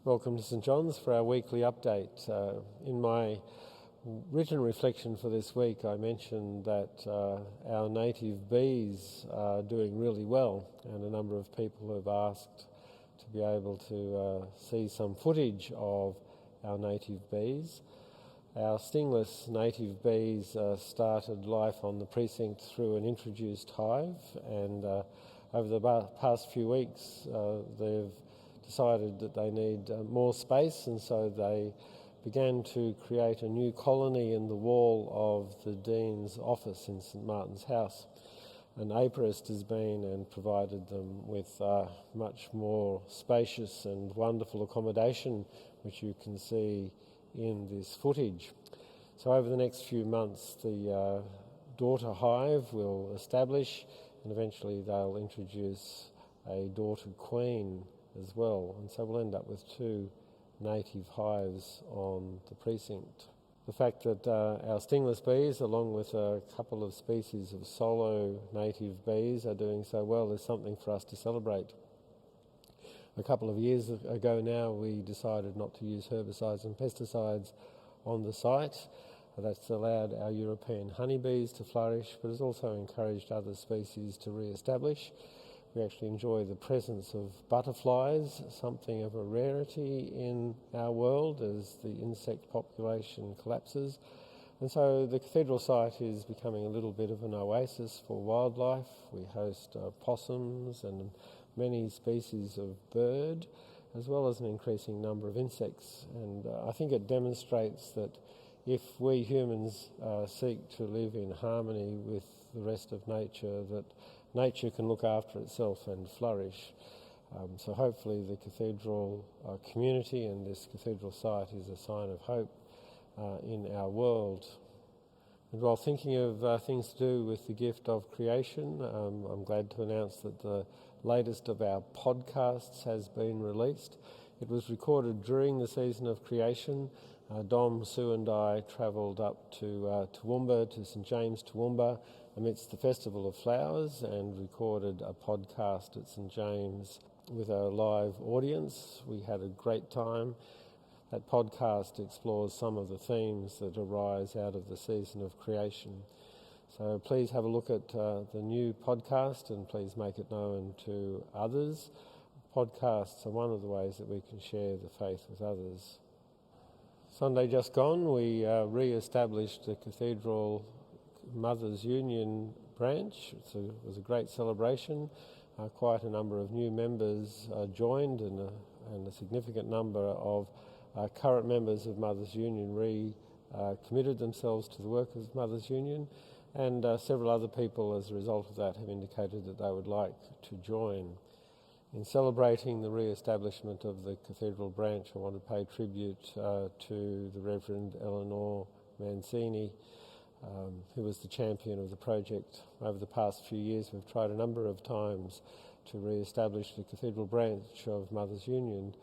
Welcome to St John's for our weekly update. In my written reflection for this week, I mentioned that our native bees are doing really well, and a number of people have asked to be able to see some footage of our native bees. Our stingless native bees started life on the precinct through an introduced hive, and over the past few weeks they've decided that they need more space, and so they began to create a new colony in the wall of the Dean's office in St Martin's House. An apiarist has been and provided them with much more spacious and wonderful accommodation, which you can see in this footage. So over the next few months the daughter hive will establish, and eventually they'll introduce a daughter queen as well, and so we'll end up with two native hives on the precinct. The fact that our stingless bees, along with a couple of species of solo native bees, are doing so well is something for us to celebrate. A couple of years ago now, we decided not to use herbicides and pesticides on the site. That's allowed our European honeybees to flourish, but has also encouraged other species to re-establish. We actually enjoy the presence of butterflies, something of a rarity in our world as the insect population collapses. And so the cathedral site is becoming a little bit of an oasis for wildlife. We host possums and many species of bird, as well as an increasing number of insects. And I think it demonstrates that if we humans seek to live in harmony with the rest of nature, that nature can look after itself and flourish. So hopefully the cathedral community and this cathedral site is a sign of hope in our world. And while thinking of things to do with the gift of creation, I'm glad to announce that the latest of our podcasts has been released. It was recorded during the season of creation. Dom, Sue and I travelled up to Toowoomba, to St James Toowoomba, amidst the Festival of Flowers, and recorded a podcast at St James with a live audience. We had a great time. That podcast explores some of the themes that arise out of the season of creation. So please have a look at the new podcast, and please make it known to others. Podcasts are one of the ways that we can share the faith with others. Sunday just gone, we re-established the Cathedral Mothers Union branch. It was a great celebration. Quite a number of new members joined, and a significant number of current members of Mothers Union committed themselves to the work of Mothers Union, and several other people as a result of that have indicated that they would like to join. In celebrating the re-establishment of the Cathedral branch, I want to pay tribute to the Reverend Eleanor Mancini, who was the champion of the project. Over the past few years, we've tried a number of times to re-establish the Cathedral branch of Mothers Union,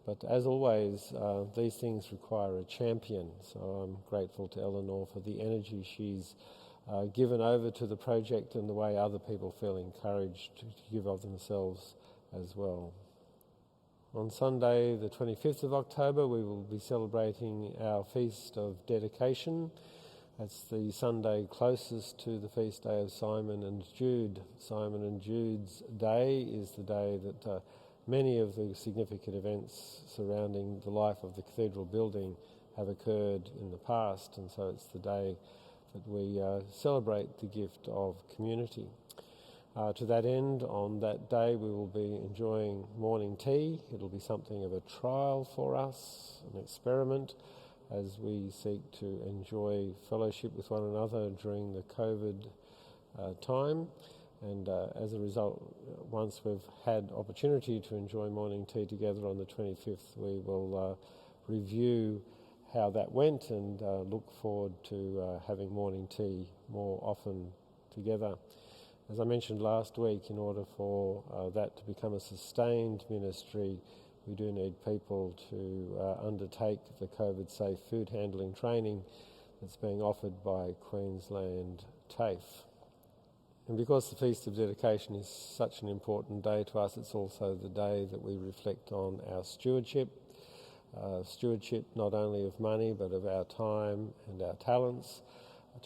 but as always, these things require a champion. So I'm grateful to Eleanor for the energy she's given over to the project, and the way other people feel encouraged to give of themselves as well. On Sunday, the 25th of October, we will be celebrating our Feast of Dedication. That's the Sunday closest to the feast day of Simon and Jude. Simon and Jude's Day is the day that many of the significant events surrounding the life of the cathedral building have occurred in the past, and so it's the day that we celebrate the gift of community. To that end, on that day we will be enjoying morning tea. It'll be something of a trial for us, an experiment, as we seek to enjoy fellowship with one another during the COVID time. And as a result, once we've had opportunity to enjoy morning tea together on the 25th, we will review how that went and look forward to having morning tea more often together. As I mentioned last week, in order for that to become a sustained ministry, we do need people to undertake the COVID-safe food handling training that's being offered by Queensland TAFE. And because the Feast of Dedication is such an important day to us, it's also the day that we reflect on our stewardship. stewardship not only of money but of our time and our talents.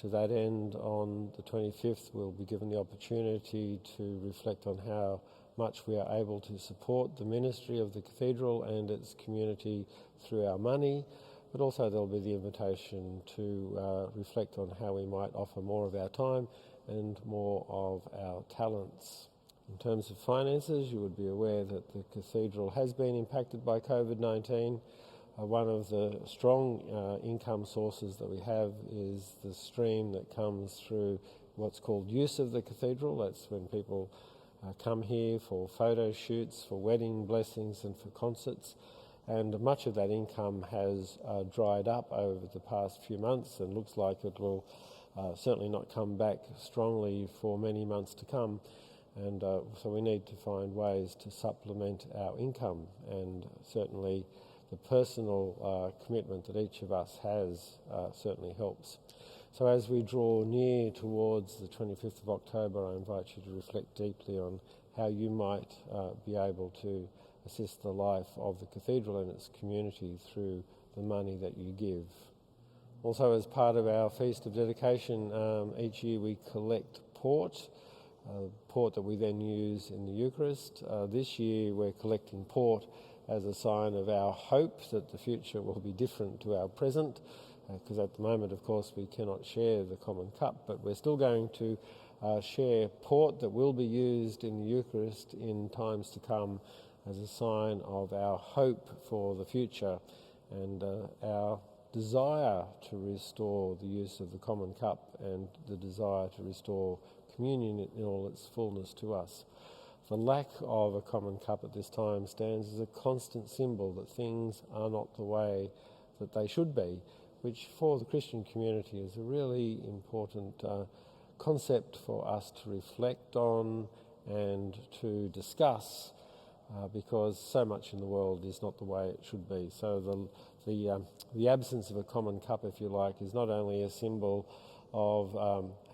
To that end, on the 25th, we'll be given the opportunity to reflect on how much we are able to support the ministry of the cathedral and its community through our money, but also there'll be the invitation to reflect on how we might offer more of our time and more of our talents. In terms of finances, you would be aware that the cathedral has been impacted by COVID-19. One of the strong income sources that we have is the stream that comes through what's called use of the cathedral. That's when people come here for photo shoots, for wedding blessings and for concerts. And much of that income has dried up over the past few months and looks like it will certainly not come back strongly for many months to come. And so we need to find ways to supplement our income, and certainly the personal commitment that each of us has certainly helps. So as we draw near towards the 25th of October, I invite you to reflect deeply on how you might be able to assist the life of the cathedral and its community through the money that you give. Also, as part of our Feast of Dedication, each year we collect port that we then use in the Eucharist. This year we're collecting port as a sign of our hope that the future will be different to our present, because at the moment, of course, we cannot share the common cup, but we're still going to share port that will be used in the Eucharist in times to come as a sign of our hope for the future and our desire to restore the use of the common cup and the desire to restore communion in all its fullness to us. The lack of a common cup at this time stands as a constant symbol that things are not the way that they should be, which for the Christian community is a really important concept for us to reflect on and to discuss, because so much in the world is not the way it should be. So the absence of a common cup, if you like, is not only a symbol of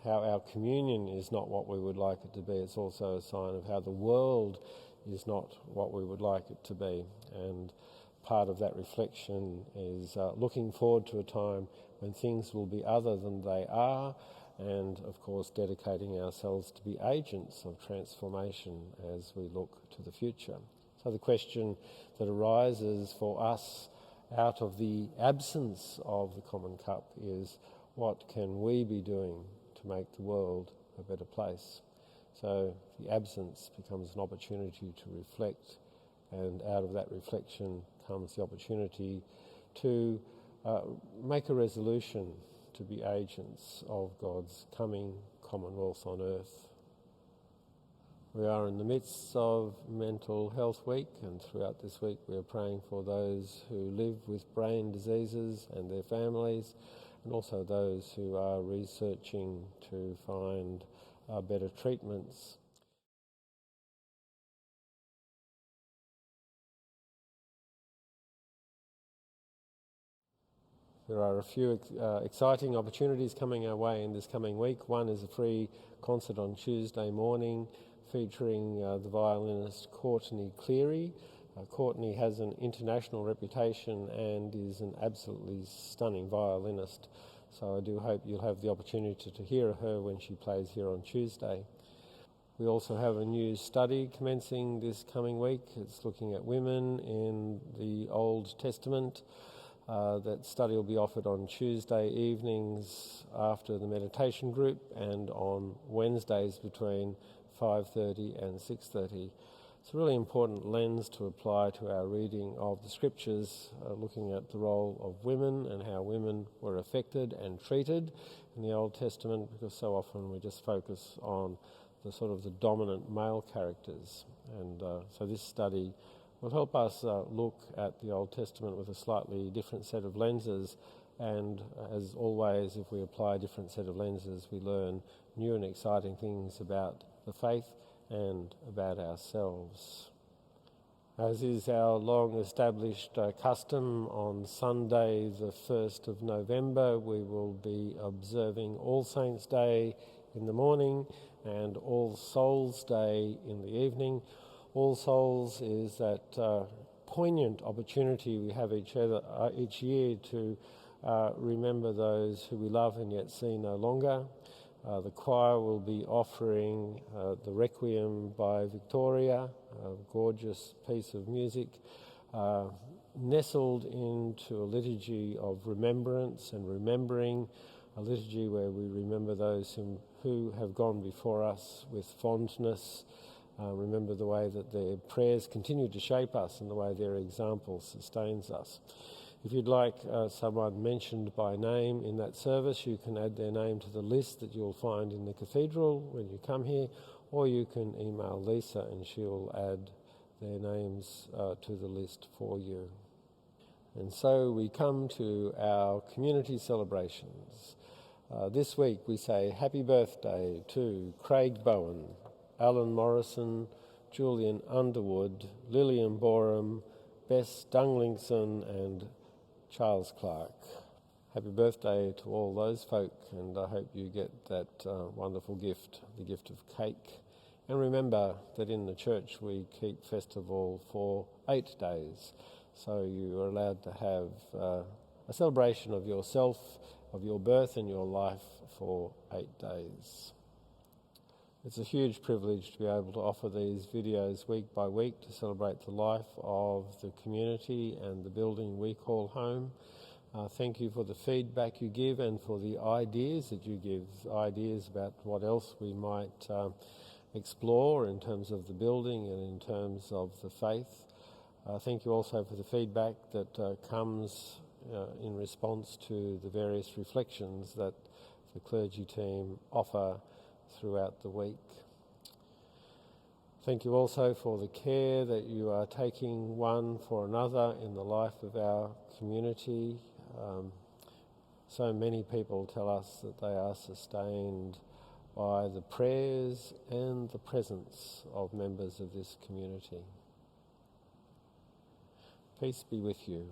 how our communion is not what we would like it to be, it's also a sign of how the world is not what we would like it to be. And part of that reflection is looking forward to a time when things will be other than they are, and of course dedicating ourselves to be agents of transformation as we look to the future. So the question that arises for us out of the absence of the common cup is, what can we be doing to make the world a better place? So the absence becomes an opportunity to reflect, and out of that reflection comes the opportunity to make a resolution to be agents of God's coming commonwealth on earth. We are in the midst of Mental Health Week, and throughout this week we are praying for those who live with brain diseases and their families, and also those who are researching to find better treatments. There are a few exciting opportunities coming our way in this coming week. One is a free concert on Tuesday morning featuring the violinist Courtney Cleary. Courtney has an international reputation and is an absolutely stunning violinist, so I do hope you'll have the opportunity to hear her when she plays here on Tuesday. We also have a new study commencing this coming week. It's looking at women in the Old Testament. That study will be offered on Tuesday evenings after the meditation group and on Wednesdays between 5:30 and 6:30. It's a really important lens to apply to our reading of the scriptures, looking at the role of women and how women were affected and treated in the Old Testament, because so often we just focus on the sort of the dominant male characters. And so this study will help us look at the Old Testament with a slightly different set of lenses, and as always, if we apply a different set of lenses, we learn new and exciting things about the faith and about ourselves. As is our long-established custom, on Sunday the 1st of November we will be observing All Saints' Day in the morning and All Souls' Day in the evening. All Souls is that poignant opportunity we have each year to remember those who we love and yet see no longer. The choir will be offering the Requiem by Victoria, a gorgeous piece of music, nestled into a liturgy of remembrance and remembering, a liturgy where we remember those who have gone before us with fondness, remember the way that their prayers continue to shape us and the way their example sustains us. If you'd like someone mentioned by name in that service, you can add their name to the list that you'll find in the cathedral when you come here, or you can email Lisa and she'll add their names to the list for you. And so we come to our community celebrations. This week we say happy birthday to Craig Bowen, Alan Morrison, Julian Underwood, Lillian Borum, Bess Dunglingson and Charles Clark. Happy birthday to all those folk, and I hope you get that wonderful gift, the gift of cake. And remember that in the church we keep festival for 8 days, so you are allowed to have a celebration of yourself, of your birth and your life for 8 days. It's a huge privilege to be able to offer these videos week by week to celebrate the life of the community and the building we call home. Thank you for the feedback you give and for the ideas that you give, ideas about what else we might explore in terms of the building and in terms of the faith. Thank you also for the feedback that comes in response to the various reflections that the clergy team offer throughout the week. Thank you also for the care that you are taking one for another in the life of our community. So many people tell us that they are sustained by the prayers and the presence of members of this community. Peace be with you.